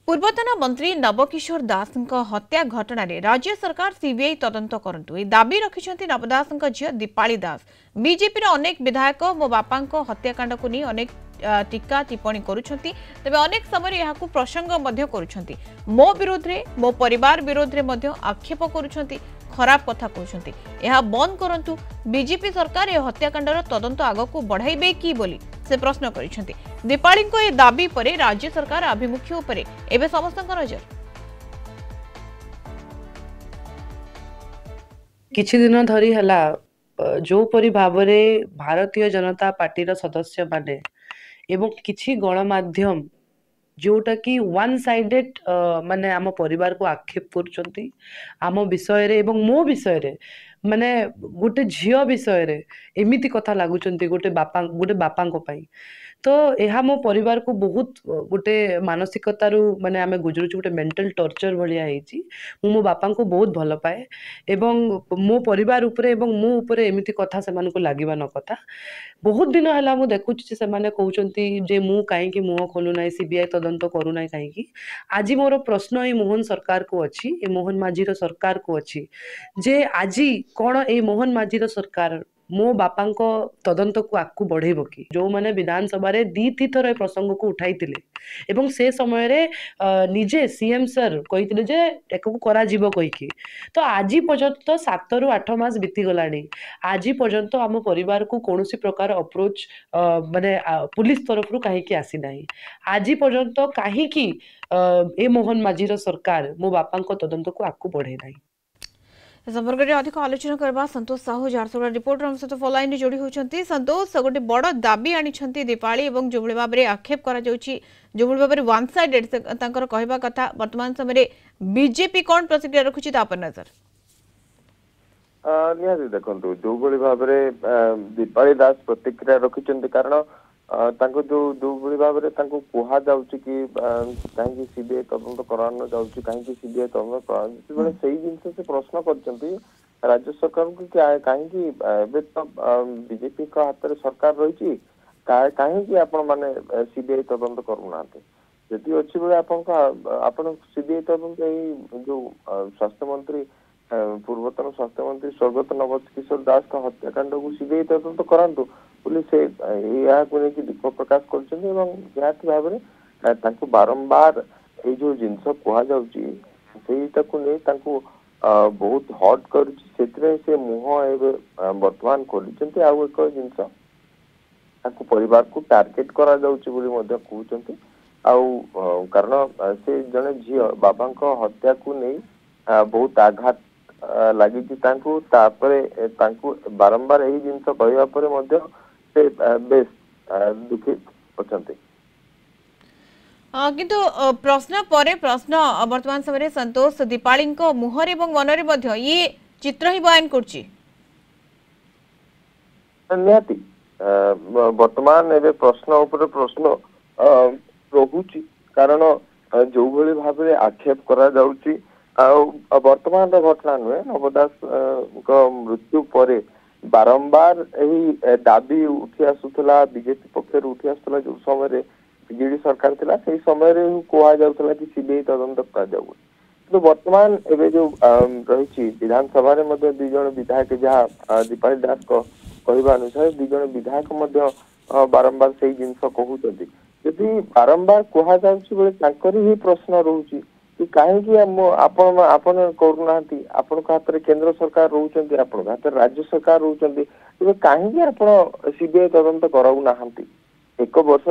पूर्वतन मंत्री नवकिशोर दास हत्या घटना रे राज्य सरकार सीबीआई तदंत करंतु ए दाबी रखिछंती नवदास झियो दीपाली दास। बीजेपी अनेक विधायक मो बापा हत्याकांड को नहीं अनेक टीका टिप्पणी करुछंती, तबे अनेक समय यहाकू प्रसंग मध्य करुछंती। मो विरोध रे मो परिवार विरोध रे मध्य आक्षेप करुछंती, खराब कथा कहउछंती। यह बंद करंतु। बीजेपी सरकार ए हत्याकांडर तदंत आगकू बढ़ाइबे की बोली से प्रश्न करिछंती। दीपाली को ए दाबी परे राज्य सरकार अभिमुख्य उपरे एबे समस्त नजर। किछि दिन धरी हला जो परि भावरे भारतीय जनता पार्टी सदस्य माने एवं किछि गणमाध्यम जोटा कि वन साइडेड माने आम परिवार को आक्षेप करुचंती आम विषय रे एवं मो विषय रे माने गोटे झियो विषय रे एमिति कथा लागुचंती गोटे बापा को पाई। तो यह मो परिवार को बहुत गोटे मानसिकतारू माने आमे गुजरुछु गोटे मेंटल टॉर्चर भलिया हेची। मो बापा को बहुत भल पाए एवं मो परिवार उपरे एवं मो उपरे एमिति कथा से मानको लागिबा न कथा। बहुत दिन हला मु देखुछि से माने कहउचंती जे मु काहे कि मुह खोलु नाइ सीबीआई तदंत करू नाइ काहे कि। आज मोर प्रश्न ए मोहन सरकार को अछि, ए मोहन माझी रो सरकार को अछि जे आजी कोन ए मोहन माझी रो सरकार मो बापा तदंत को आगू बढ़ेब कि जो मैंने विधानसभा रे दी थर ए प्रसंग को उठाई एवं से समय रे निजे सीएम सर कही जे एकू करा जीवो कहीकि। तो आज पर्यंत 7 रु 8 मास बीती गलानी, आज पर्यंत आम परिवार को कौन प्रकार अप्रोच माने पुलिस तरफ कहीं आसी ना। आज पर्यंत कहीं ए मोहन माझी सरकार मो बापा तदंत को आगू बढ़े ना। संपर्क में अधिक आलोचना करबा संतोष साहू झारसुगुड़ा रिपोर्टर हम सहित फोन लाइन जोड़ी होती। संतोष गोटे बड़ दाबी आनी दीपाली और जो भाव में आक्षेप कर जो भाव में वन साइडेड कहवा कथा वर्तमान समय बीजेपी कौन प्रतिक्रिया रखुची नजर निहाती देखो जो भाव में दीपाली दास प्रतिक्रिया रखिंट कारण जो भाव में कह जाऊँगी कि कहीं सीबीआई तदंत करान जाऊँगी कहीं सीबीआई तदंत कर जिन से प्रश्न कर राज्य सरकार को कहीं तो बीजेपी हाथ में सरकार रही कहीं आपण मैंने सीबीआई तदंत करूना जदि अच्छी बेले आप सीबीआई तदंत जो स्वास्थ्य मंत्री पूर्वतन स्वास्थ्य मंत्री स्वर्गत नवकिशोर दास का हत्याकांड को सीबीआई तदंत करांतु पुलिस लेकिन दुख प्रकाश कर भाव में बारंबार ये जो जिनस कहुटा बहुत हट कर मुह बर्तमान खोली आउ एक जिनस परिवार को टार्गेट करा कहते कारण से जड़े झी बाबा हत्या को नहीं बहुत आघात लगी बारंबार यही जिनस कहवा से बेस दुखित अच्छा। किंतु प्रश्न परे प्रश्न वर्तमान समय संतोष दीपाली मुहर और मनरे ये चित्र ही बयान करछि निहाती वर्तमान एवं प्रश्न उपर प्रश्न रहुची कारण जो भली भाव में आक्षेप करा जाउची वर्तमान घटना नुहे नवदास मृत्यु पर बारंबार यही दाबी उठी आसूला बीजेपी पक्ष उठी आसूला जो समय बीजेडी सरकार थिला से समय कह जाउथला कि सीबीआई तदंत करा जाउ तो वर्तमान एवं जो रही विधानसभा रे मध्य 2 जन विधायक जहाँ दीपाली दास को कहवा अनुसार 2 जन विधायक बारंबार से जिनस कहते यदि बारंबार कह जाए प्रश्न रोचे कि कहीं आपण करूना आपण हाथ में केंद्र सरकार रोच आपण हाथ में राज्य सरकार रोच कहीं आप सीबीआई तदंत कराऊना 1 वर्ष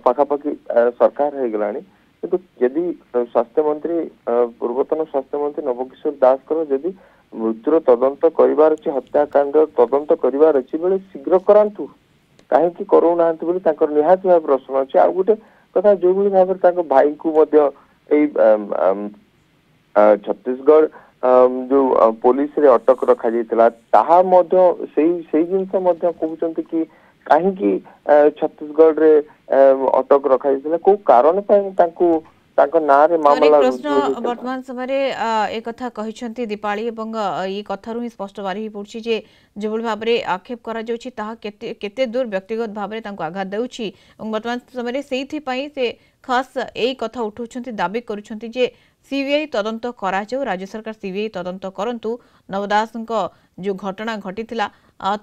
पाखापाखि सरकार हो गलानी किंतु यदि स्वास्थ्य मंत्री पूर्वतन स्वास्थ्य मंत्री नवकिशोर दास जदि मृत्युर तदंत करार अच्छी हत्याकांड तदंत करार अच्छी बेले शीघ्र करातु कहीं करूना निहाती भाव प्रश्न अच्छे आ गोटे कथा जो भाव में भाई को छत्तीसगढ़ जो पुलिस रे अटक रखा जिनस कहते कि कहीं छत्तीसगढ़ रे अटक रखा को कारण ना रे मामला प्रश्न वर्तमान समय एक कथा कहिसंती दीपाली एवं ये कथारु ही स्पष्ट बारी पड़छि जे যেভাবে ভাবে আক্ষেপ করা যাଉଛି তাহা কেতে দূর ব্যক্তিগত ভাবে তাଙ୍କୁ আঘাত দেଉଛି এবং বর্তমান সময়ে সেইথিপাই সে খাস এই কথা উঠাউଛନ୍ତି দাবি କରୁଛନ୍ତି যে সিবিআই তদন্ত করা যাও রাজ্য সরকার সিবিআই তদন্ত করন্তু নব দাসଙ୍କ जो घटना घटीथिला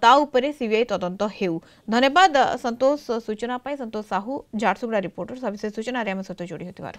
ता उपरे सीबीआई तदंत हेउ। धन्यवाद संतोष सूचना पाई। संतोष साहू झारसुगुड़ा रिपोर्टर सविशेष सूचना रे हम सहित जोड़ी होतिबार।